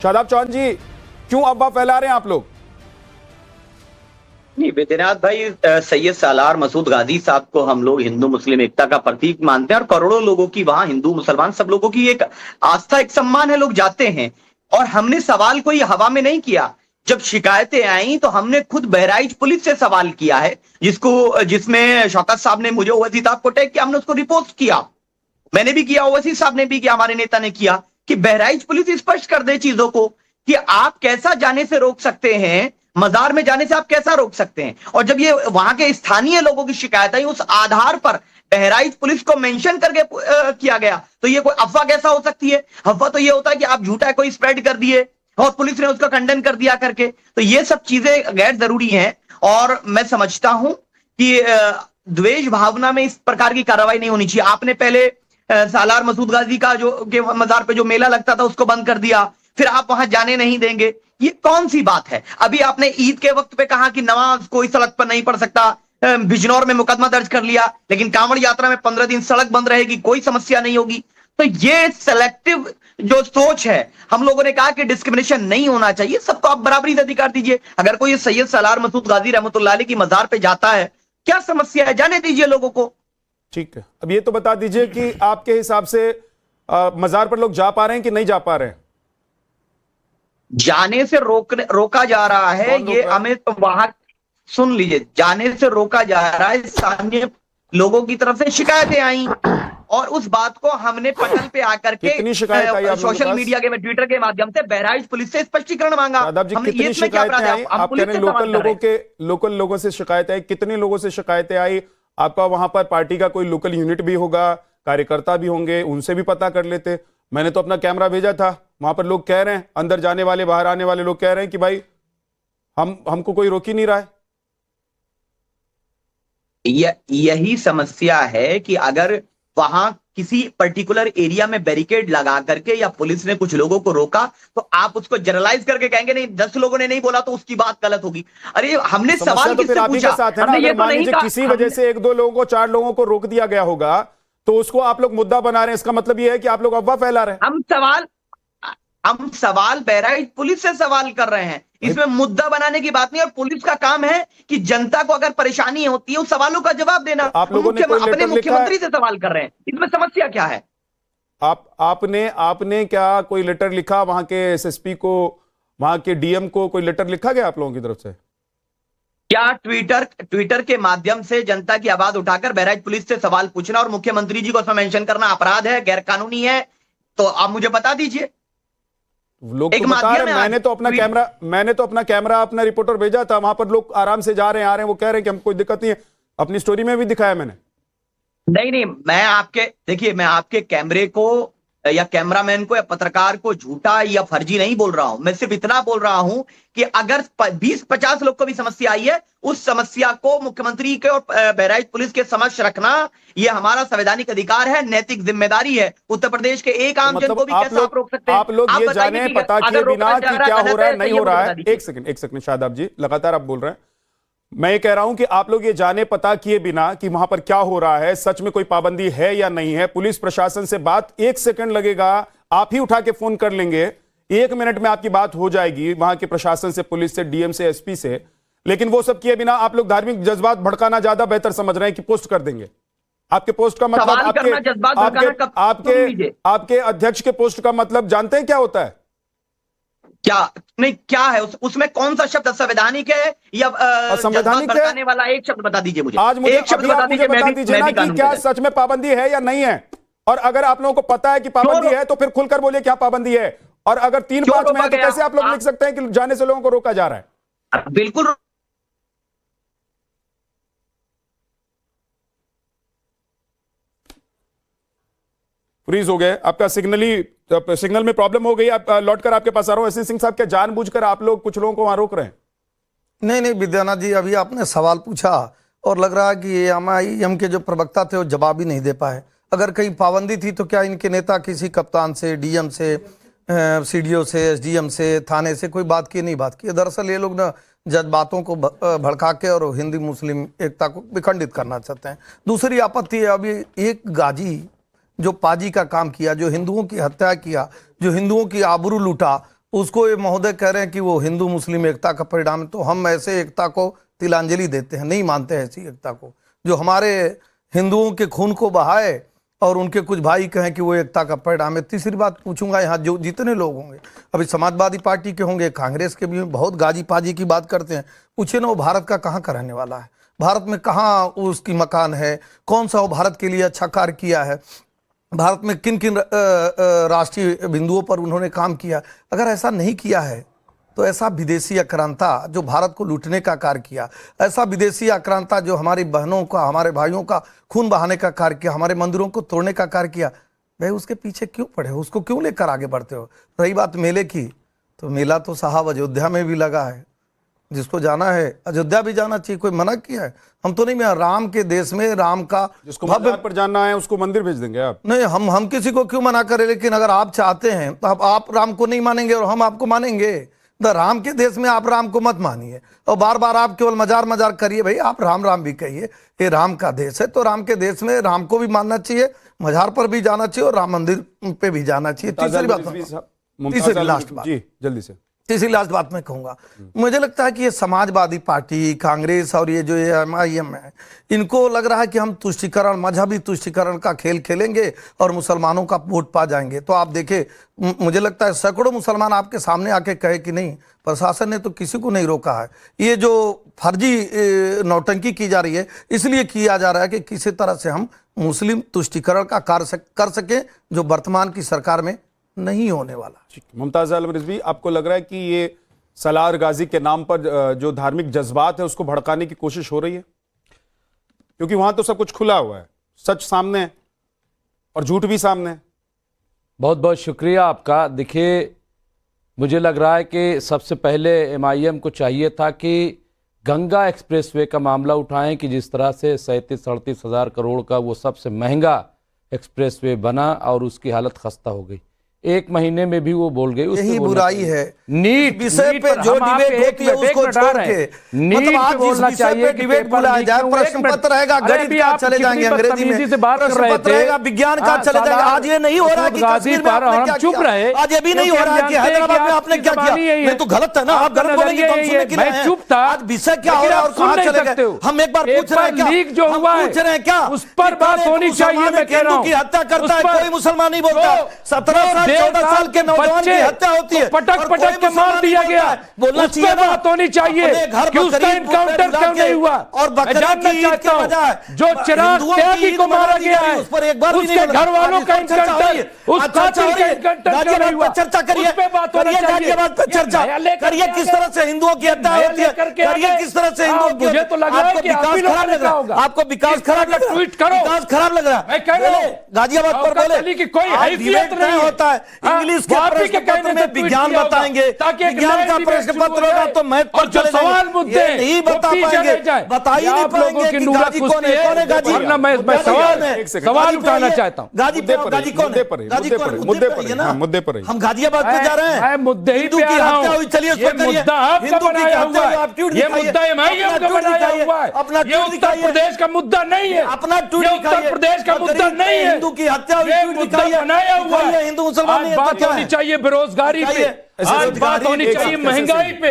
शादाब चौहान जी, क्यों अफवाह फैला रहे हैं आप लोग? नहीं बैद्यनाथ भाई, सैयद सालार मसूद गाजी साहब को हम लोग हिंदू मुस्लिम एकता का प्रतीक मानते हैं और करोड़ों लोगों की वहां हिंदू मुसलमान सब लोगों की एक आस्था एक सम्मान है, लोग जाते हैं। और हमने सवाल कोई हवा में नहीं किया। जब शिकायतें आई तो हमने खुद बहराइच पुलिस से सवाल किया है, जिसमें शौकत साहब ने मुझे ओवैसी साहब को टैग किया, हमने उसको रिपोर्ट किया। मैंने भी किया, ओवैसी साहब ने भी किया, हमारे नेता ने किया कि बहराइच पुलिस स्पष्ट कर दे चीजों को कि आप कैसा जाने से रोक सकते हैं, मजार में जाने से आप कैसा रोक सकते हैं। और जब ये वहां के स्थानीय लोगों की शिकायत आई, उस आधार पर बहराइच पुलिस को मेंशन करके किया गया, तो ये कोई अफवाह कैसा हो सकती है? अफवाह तो ये होता है कि आप झूठा कोई स्प्रेड कर दिए और पुलिस ने उसका खंडन कर दिया करके। तो ये सब चीजें गैर जरूरी हैं और मैं समझता हूं कि द्वेष भावना में इस प्रकार की कार्रवाई नहीं होनी चाहिए। आपने पहले सालार मसूद गाजी का जो के मजार पे जो मेला लगता था उसको बंद कर दिया, फिर आप वहां जाने नहीं देंगे, ये कौन सी बात है? अभी आपने ईद के वक्त पे कहा कि नमाज कोई सड़क पर नहीं पढ़ सकता, बिजनौर में मुकदमा दर्ज कर लिया, लेकिन कांवड़ यात्रा में 15 दिन सड़क बंद रहेगी, कोई समस्या नहीं होगी। तो ये सेलेक्टिव जो सोच है, हम लोगों ने कहा कि डिस्क्रिमिनेशन नहीं होना चाहिए, सबको आप बराबरी से अधिकार दीजिए। अगर कोई सैयद सालार मसूद गाजी रहमतुल्लाह अलैह की मजार पे जाता है, क्या समस्या है? जाने दीजिए लोगों को। ठीक है, अब ये तो बता दीजिए कि आपके हिसाब से मजार पर लोग जा पा रहे हैं कि नहीं जा पा रहे हैं? जाने से रोका जा रहा है। ये हमें तो वहां सुन लीजिए, जाने से रोका जा रहा है। स्थानीय लोगों की तरफ से शिकायतें आई और उस बात को हमने पटल पे आकर के कितनी शिकायत आई आप लोगों के सोशल पास? मीडिया के ट्विटर के माध्यम से बहराइच पुलिस से स्पष्टीकरण मांगा। शादाब जी, हमने कितनी इसमें क्या शिकायतें अपराध आई? है? हम आप कह पुलिस रहे से हैं सवाल लोकल लोगों से शिकायतें आई, कितने लोगों से शिकायतें आई? आपका वहां पर पार्टी का कोई लोकल यूनिट भी होगा, कार्यकर्ता भी होंगे, उनसे भी पता कर लेते। मैंने तो अपना कैमरा भेजा था, वहां पर लोग कह रहे हैं, अंदर जाने वाले बाहर आने वाले लोग कह रहे हैं कि भाई हमको कोई रोक ही नहीं रहा है। यही समस्या है कि अगर वहां किसी पर्टिकुलर एरिया में बैरिकेड लगा करके या पुलिस ने कुछ लोगों को रोका, तो आप उसको जनरलाइज करके कहेंगे नहीं 10 लोगों ने नहीं बोला तो उसकी बात गलत होगी। अरे हमने सवाल तो किससे आप ही पूछा? के साथ है ना। हमने ये अगर तो मान नहीं लीजिए कहा किसी वजह से 1-2 लोगों को, 4 लोगों को रोक दिया गया होगा, तो उसको आप लोग मुद्दा बना रहे हैं। इसका मतलब यह है कि आप लोग अफवाह फैला रहे हैं। हम सवाल बहराइच पुलिस से सवाल कर रहे हैं, इसमें मुद्दा बनाने की बात नहीं। और पुलिस का काम है कि जनता को अगर परेशानी होती है उस सवालों का जवाब देना। आप लोगों ने कोई अपने लेटर लिखा मुख्यमंत्री से सवाल कर रहे हैं, इसमें समस्या क्या है? आपने क्या कोई लेटर लिखा वहां के एसएसपी को, वहां के डीएम को? कोई लेटर लिखा गया आप लोगों की तरफ से? क्या ट्विटर के माध्यम से जनता की आवाज उठाकर बहराइच पुलिस से सवाल पूछना और मुख्यमंत्री जी को उसमें मेंशन करना अपराध है, गैर कानूनी है? तो आप मुझे बता दीजिए। लोग तो बता रहे हैं, मैंने तो अपना कैमरा अपना रिपोर्टर भेजा था, वहां पर लोग आराम से जा रहे हैं, आ रहे हैं, वो कह रहे हैं कि हमको कोई दिक्कत नहीं है। अपनी स्टोरी में भी दिखाया मैंने। नहीं, मैं आपके कैमरे को या कैमरामैन को या पत्रकार को झूठा या फर्जी नहीं बोल रहा हूं। मैं सिर्फ इतना बोल रहा हूं कि अगर 20-50 लोग को भी समस्या आई है, उस समस्या को मुख्यमंत्री के और बहराइच पुलिस के समक्ष रखना, यह हमारा संवैधानिक अधिकार है, नैतिक जिम्मेदारी है। उत्तर प्रदेश के एक आम जन को भी कैसे आप रोक सकते हैं? आप लोग ये जाने पता किए बिना कि क्या हो रहा है नहीं हो रहा है। एक सेकंड शादाब जी, लगातार आप बोल रहे हैं। मैं ये कह रहा हूं कि आप लोग ये जाने पता किए बिना कि वहां पर क्या हो रहा है, सच में कोई पाबंदी है या नहीं है, पुलिस प्रशासन से बात 1 सेकंड लगेगा, आप ही उठा के फोन कर लेंगे, 1 मिनट में आपकी बात हो जाएगी वहां के प्रशासन से, पुलिस से, डीएम से, एसपी से। लेकिन वो सब किए बिना आप लोग धार्मिक जज्बात भड़काना ज्यादा बेहतर समझ रहे हैं कि पोस्ट कर देंगे। आपके पोस्ट का मतलब, आपके अध्यक्ष के पोस्ट का मतलब जानते हैं क्या होता है? क्या है उसमें? कौन सा शब्द संवैधानिक है या असंवैधानिक है? वाला एक शब्द बता दीजिए मुझे। आज मुझे एक शब्द बता दीजिए ना कि क्या सच में पाबंदी है या नहीं है। और अगर आप लोगों को पता है कि पाबंदी है तो फिर खुलकर बोलिए क्या पाबंदी है। और अगर 3-5 में है तो कैसे आप लोग लिख सकते हैं कि जाने से लोगों को रोका जा रहा है? बिल्कुल फ्रीज हो गए, आपका सिग्नल में प्रॉब्लम हो गई। आप लौटकर आपके पास आ रहा हूं। एसएन सिंह साहब, क्या जानबूझकर आप लोग कुछ लोगों को वहां रोक रहे हैं? नहीं बैद्यनाथ जी, अभी आपने सवाल पूछा और लग रहा है कि एमआईएम के जो प्रवक्ता थे वो जवाब ही नहीं दे पाए। अगर कहीं पाबंदी थी तो क्या इनके नेता किसी कप्तान से, डीएम से, सीडीओ से, एसडीएम से, थाने से कोई बात की? नहीं बात की। दरअसल ये लोग ना जज्बातों को भड़का के और हिंदू मुस्लिम एकता को विखंडित करना चाहते हैं। दूसरी आपत्ति है, अभी एक गाजी जो पाजी का काम किया, जो हिंदुओं की हत्या किया, जो हिंदुओं की आबरू लूटा, उसको ये महोदय कह रहे हैं कि वो हिंदू मुस्लिम एकता का परिणाम है, तो हम ऐसे एकता को तिलांजलि देते हैं, नहीं मानते हैं ऐसी एकता को जो हमारे हिंदुओं के खून को बहाए और उनके कुछ भाई कहें कि वो एकता का परिणाम है। तीसरी बात पूछूंगा, यहाँ जो जितने लोग होंगे, अभी समाजवादी पार्टी के होंगे, कांग्रेस के भी, बहुत गाजी पाजी की बात करते हैं, पूछे ना वो भारत का कहाँ का रहने वाला है, भारत में कहाँ उसकी मकान है, कौन सा वो भारत के लिए अच्छा कार्य किया है, भारत में किन किन राष्ट्रीय बिंदुओं पर उन्होंने काम किया। अगर ऐसा नहीं किया है तो ऐसा विदेशी आक्रांता जो भारत को लूटने का कार्य किया, ऐसा विदेशी आक्रांता जो हमारी बहनों का, हमारे भाइयों का खून बहाने का कार्य किया, हमारे मंदिरों को तोड़ने का कार्य किया, भाई उसके पीछे क्यों पड़े हो, उसको क्यों लेकर आगे बढ़ते हो। रही बात मेले की, तो मेला तो साहब अयोध्या में भी लगा है, जिसको जाना है अयोध्या भी जाना चाहिए, कोई मना किया है। हम तो नहीं, मैं राम के देश में राम का जिसको मजार पर जाना है उसको मंदिर भेज देंगे आप? नहीं, हम किसी को क्यों मना करें, लेकिन अगर आप चाहते हैं तो आप राम को नहीं मानेंगे और हम आपको मानेंगे। तो राम के देश में आप राम को मत मानिए और बार बार आप केवल मजार करिए। भाई आप राम भी कहिए, ये राम का देश है, तो राम के देश में राम को भी मानना चाहिए, मजार पर भी जाना चाहिए और राम मंदिर पे भी जाना चाहिए। तीसरी लास्ट बात जी जल्दी से, तीसरी लास्ट बात मैं कहूंगा, मुझे लगता है कि ये समाजवादी पार्टी, कांग्रेस और ये जो MIM है, इनको लग रहा है कि हम तुष्टीकरण, मजहबी तुष्टीकरण का खेल खेलेंगे और मुसलमानों का वोट पा जाएंगे। तो आप देखें, मुझे लगता है सैकड़ों मुसलमान आपके सामने आके कहे कि नहीं, प्रशासन ने तो किसी को नहीं रोका है। ये जो फर्जी नौटंकी की जा रही है, इसलिए किया जा रहा है कि किसी तरह से हम मुस्लिम तुष्टीकरण का कार्य कर सकें, जो वर्तमान की सरकार में नहीं होने वाला। मुमताज आलम रिजवी, आपको लग रहा है कि ये सलार गाजी के नाम पर जो धार्मिक जज्बात है उसको भड़काने की कोशिश हो रही है? क्योंकि वहां तो सब कुछ खुला हुआ है, सच सामने है और झूठ भी सामने है। बहुत बहुत शुक्रिया आपका। देखिए, मुझे लग रहा है कि सबसे पहले MIM को चाहिए था कि गंगा एक्सप्रेसवे का मामला उठाएं कि जिस तरह से 37-38 हज़ार करोड़ का वो सबसे महंगा एक्सप्रेसवे बना और उसकी हालत खस्ता हो गई। 1 महीने में भी वो बोल गए। यही बुराई है नीट विषय पे जो डिबेट होती है उसको छोड़ के, मतलब आज जिस विषय पे डिबेट बुलाया जाए, प्रश्न पत्र रहेगा, गणित का चले जाएंगे अंग्रेजी में, प्रश्न पत्र रहेगा विज्ञान का चले जाएगा। आज ये नहीं हो रहा है कि कश्मीर में आपने क्या किया, आज ये भी नहीं हो रहा है कि हैदराबाद में आपने क्या किया। ये तो गलत है ना, आप गलत बोलेंगे तो हम सुनने के लिए चुप था। आज विषय क्या हो रहा है और कहां चले गए, हम एक बार पूछ रहे हैं क्या, लीक जो हुआ है पूछ रहे हैं क्या, उस पर बात होनी चाहिए। मैं कह रहा हूं की हत्या करता है कोई मुसलमान नहीं बोलता, 17-14 साल के नौजवान की हत्या होती है, पटक के मार दिया गया, बोलना चाहिए, बात होनी चाहिए कि उसका इनकाउंटर क्यों नहीं हुआ। और जानना चाहता हूं, जो चिराग त्यागी को मारा गया है उसके घर वालों का इनकाउंटर, उस कातिल का इनकाउंटर क्यों नहीं हुआ, चर्चा करिए, गाजियाबाद पे चर्चा करिए, किस तरह से हिंदुओं की हत्या होती है, करिए किस तरह से हिंदुओं की। मुझे तो लग रहा है कि विकास खराब लग रहा है, आपको विकास खराब लग रहा है, ट्वीट करो, विकास खराब लग रहा है। मैं कह रहा हूं गाजियाबाद पर बोले कि कोई हैसियत नहीं होता है, इंग्लिश के प्रश्न पत्र में विज्ञान बताएंगे, विज्ञान का प्रश्न पत्र होगा तो मैथ पर चले सवाल मुद्दे नहीं बता पाएंगे, बता ही नहीं पाएंगे कि गाजी कौन है, कौन है गाजी। मैं सवाल उठाना चाहता हूँ, गाजी कौन है, गाजी कौन है, मुद्दे पर है ना, मुद्दे पर है। हम गाजियाबाद पे जा रहे हैं, मैं मुद्दे ही पे आ रहा हूं। चलिए ये मुद्दा आपका बनाया हुआ है, ये मुद्दा MIM का बनाया हुआ है, अपना ये उत्तर प्रदेश का मुद्दा नहीं है, अपना ट्वीट ये उत्तर प्रदेश का मुद्दा नहीं है, हिंदू की हत्या ये मुद्दा बनाया हुआ है। हिंदू मुसलमान बात होनी चाहिए बेरोजगारी पे, आज बात होनी चाहिए महंगाई पे।